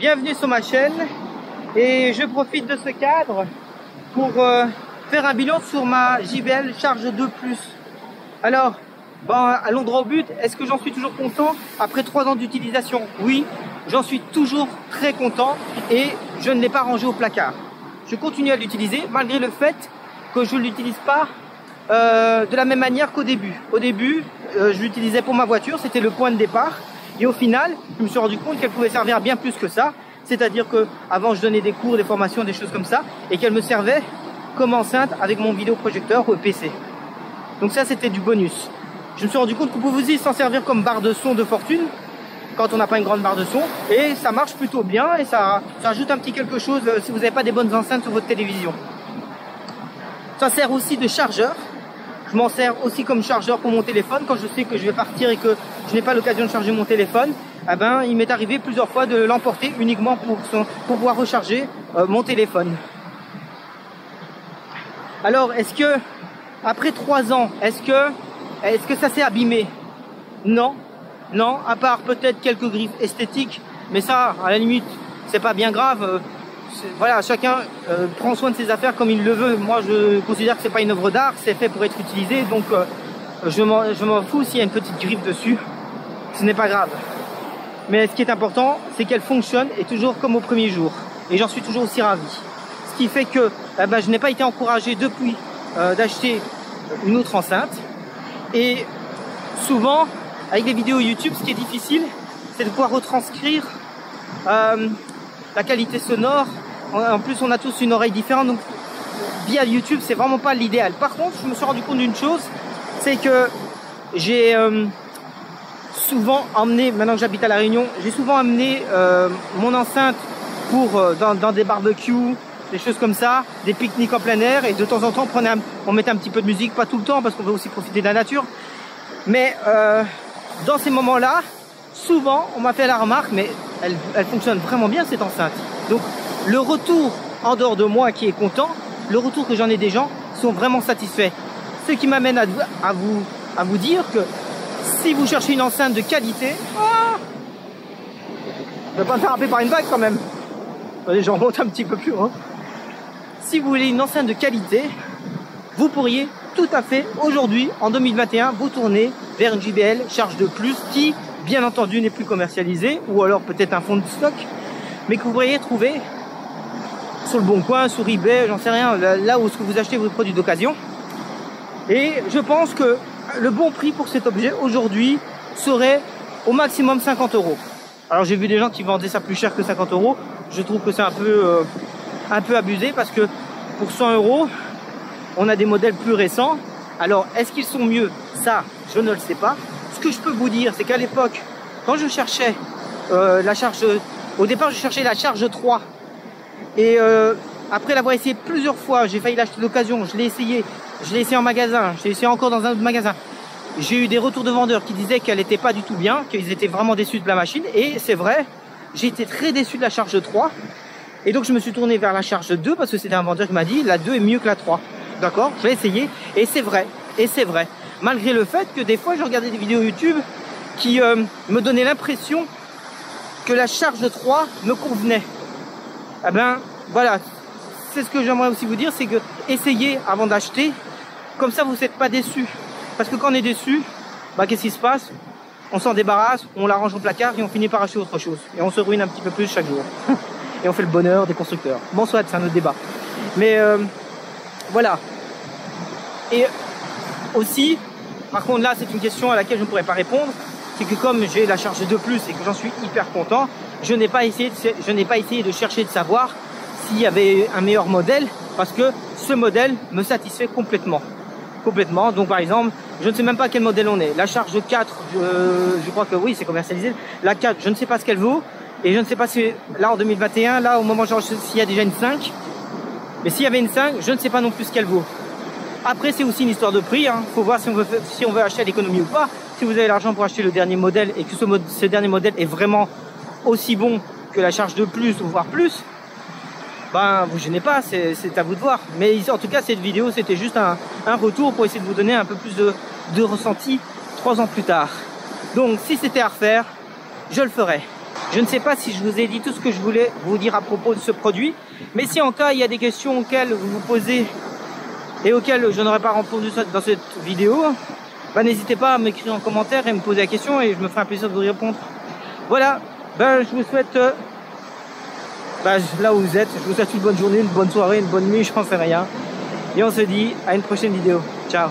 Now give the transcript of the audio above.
bienvenue sur ma chaîne et je profite de ce cadre pour faire un bilan sur ma JBL Charge 2+. Alors, allons droit au but. Est-ce que j'en suis toujours content après 3 ans d'utilisation? Oui, j'en suis toujours très content et je ne l'ai pas rangé au placard. Je continue à l'utiliser malgré le fait que je ne l'utilise pas de la même manière qu'au début. Au début, je l'utilisais pour ma voiture, c'était le point de départ. Et au final, je me suis rendu compte qu'elle pouvait servir à bien plus que ça. C'est-à-dire que avant je donnais des cours, des formations, des choses comme ça, et qu'elle me servait comme enceinte avec mon vidéoprojecteur ou PC. Donc ça, c'était du bonus. Je me suis rendu compte qu'on pouvait aussi s'en servir comme barre de son de fortune quand on n'a pas une grande barre de son, et ça marche plutôt bien et ça ajoute un petit quelque chose si vous n'avez pas des bonnes enceintes sur votre télévision. Ça sert aussi de chargeur. Je m'en sers aussi comme chargeur pour mon téléphone quand je sais que je vais partir et que je n'ai pas l'occasion de charger mon téléphone. Eh ben, il m'est arrivé plusieurs fois de l'emporter uniquement pour pouvoir recharger mon téléphone. Alors, est-ce que après 3 ans, est-ce que ça s'est abîmé? Non, non, à part peut-être quelques griffes esthétiques, mais ça, à la limite, c'est pas bien grave. Voilà, chacun prend soin de ses affaires comme il le veut. Moi, je considère que c'est pas une œuvre d'art, c'est fait pour être utilisé, donc je m'en fous s'il y a une petite griffe dessus, ce n'est pas grave. Mais ce qui est important, c'est qu'elle fonctionne et toujours comme au premier jour, et j'en suis toujours aussi ravi. Ce qui fait que je n'ai pas été encouragé depuis d'acheter une autre enceinte, et souvent avec les vidéos YouTube, ce qui est difficile, c'est de pouvoir retranscrire la qualité sonore. En plus, on a tous une oreille différente, donc via YouTube, c'est vraiment pas l'idéal. Par contre, je me suis rendu compte d'une chose, c'est que j'ai souvent emmené, maintenant que j'habite à La Réunion, j'ai souvent amené mon enceinte pour dans des barbecues, des choses comme ça, des pique-niques en plein air, et de temps en temps, on mettait un petit peu de musique, pas tout le temps, parce qu'on veut aussi profiter de la nature. Mais dans ces moments-là, souvent, on m'a fait la remarque, mais elle fonctionne vraiment bien cette enceinte. Donc, le retour, en dehors de moi qui est content, le retour que j'en ai des gens sont vraiment satisfaits. Ce qui m'amène à vous dire que si vous cherchez une enceinte de qualité, je ne vais pas me faire happer par une vague quand même. Allez, j'en monte un petit peu plus haut. Si vous voulez une enceinte de qualité, vous pourriez tout à fait aujourd'hui, en 2021, vous tourner vers une JBL Charge 2+, qui, bien entendu, n'est plus commercialisée, ou alors peut-être un fond de stock, mais que vous pourriez trouver sur le Bon Coin, sur eBay, j'en sais rien, là où vous achetez vos produits d'occasion. Et je pense que le bon prix pour cet objet aujourd'hui serait au maximum 50 €. Alors j'ai vu des gens qui vendaient ça plus cher que 50 €. Je trouve que c'est un peu abusé, parce que pour 100 €, on a des modèles plus récents. Alors est-ce qu'ils sont mieux? Ça, je ne le sais pas. Ce que je peux vous dire, c'est qu'à l'époque, quand je cherchais la charge, au départ je cherchais la Charge 3. Et après l'avoir essayé plusieurs fois, j'ai failli l'acheter d'occasion, je l'ai essayé en magasin, je l'ai essayé encore dans un autre magasin. J'ai eu des retours de vendeurs qui disaient qu'elle n'était pas du tout bien, qu'ils étaient vraiment déçus de la machine, et c'est vrai, j'ai été très déçu de la Charge 3. Et donc je me suis tourné vers la Charge 2 parce que c'était un vendeur qui m'a dit la 2 est mieux que la 3. D'accord, je l'ai essayé, et c'est vrai, malgré le fait que des fois je regardais des vidéos YouTube qui me donnaient l'impression que la Charge 3 me convenait. Eh ben voilà, c'est ce que j'aimerais aussi vous dire, c'est que essayez avant d'acheter, comme ça vous n'êtes pas déçus. Parce que quand on est déçu, qu'est-ce qui se passe? On s'en débarrasse, on la range au placard et on finit par acheter autre chose. Et on se ruine un petit peu plus chaque jour. Et on fait le bonheur des constructeurs. Bon, soit, c'est un autre débat. Mais voilà. Et aussi, par contre là, c'est une question à laquelle je ne pourrais pas répondre, c'est que comme j'ai la Charge 2+ et que j'en suis hyper content, je n'ai pas essayé de chercher de savoir s'il y avait un meilleur modèle, parce que ce modèle me satisfait complètement. Donc par exemple, je ne sais même pas quel modèle on est. La Charge 4, je crois que oui, c'est commercialisé. La 4, je ne sais pas ce qu'elle vaut, et je ne sais pas si là en 2021, là au moment s'il y a déjà une 5. Mais s'il y avait une 5, je ne sais pas non plus ce qu'elle vaut. Après, c'est aussi une histoire de prix, hein. Faut voir si on veut acheter à l'économie ou pas. Si vous avez l'argent pour acheter le dernier modèle et que ce dernier modèle est vraiment aussi bon que la Charge 2+, ou voire plus, vous gênez pas, c'est à vous de voir. Mais en tout cas, cette vidéo, c'était juste un retour pour essayer de vous donner un peu plus de ressenti 3 ans plus tard. Donc, si c'était à refaire, je le ferais. Je ne sais pas si je vous ai dit tout ce que je voulais vous dire à propos de ce produit, mais si en cas il y a des questions auxquelles vous vous posez et auxquelles je n'aurais pas répondu dans cette vidéo, bah, n'hésitez pas à m'écrire en commentaire et me poser la question et je me ferai un plaisir de vous répondre. Voilà, ben, je vous souhaite, là où vous êtes, je vous souhaite une bonne journée, une bonne soirée, une bonne nuit, je n'en sais rien. Et on se dit à une prochaine vidéo. Ciao.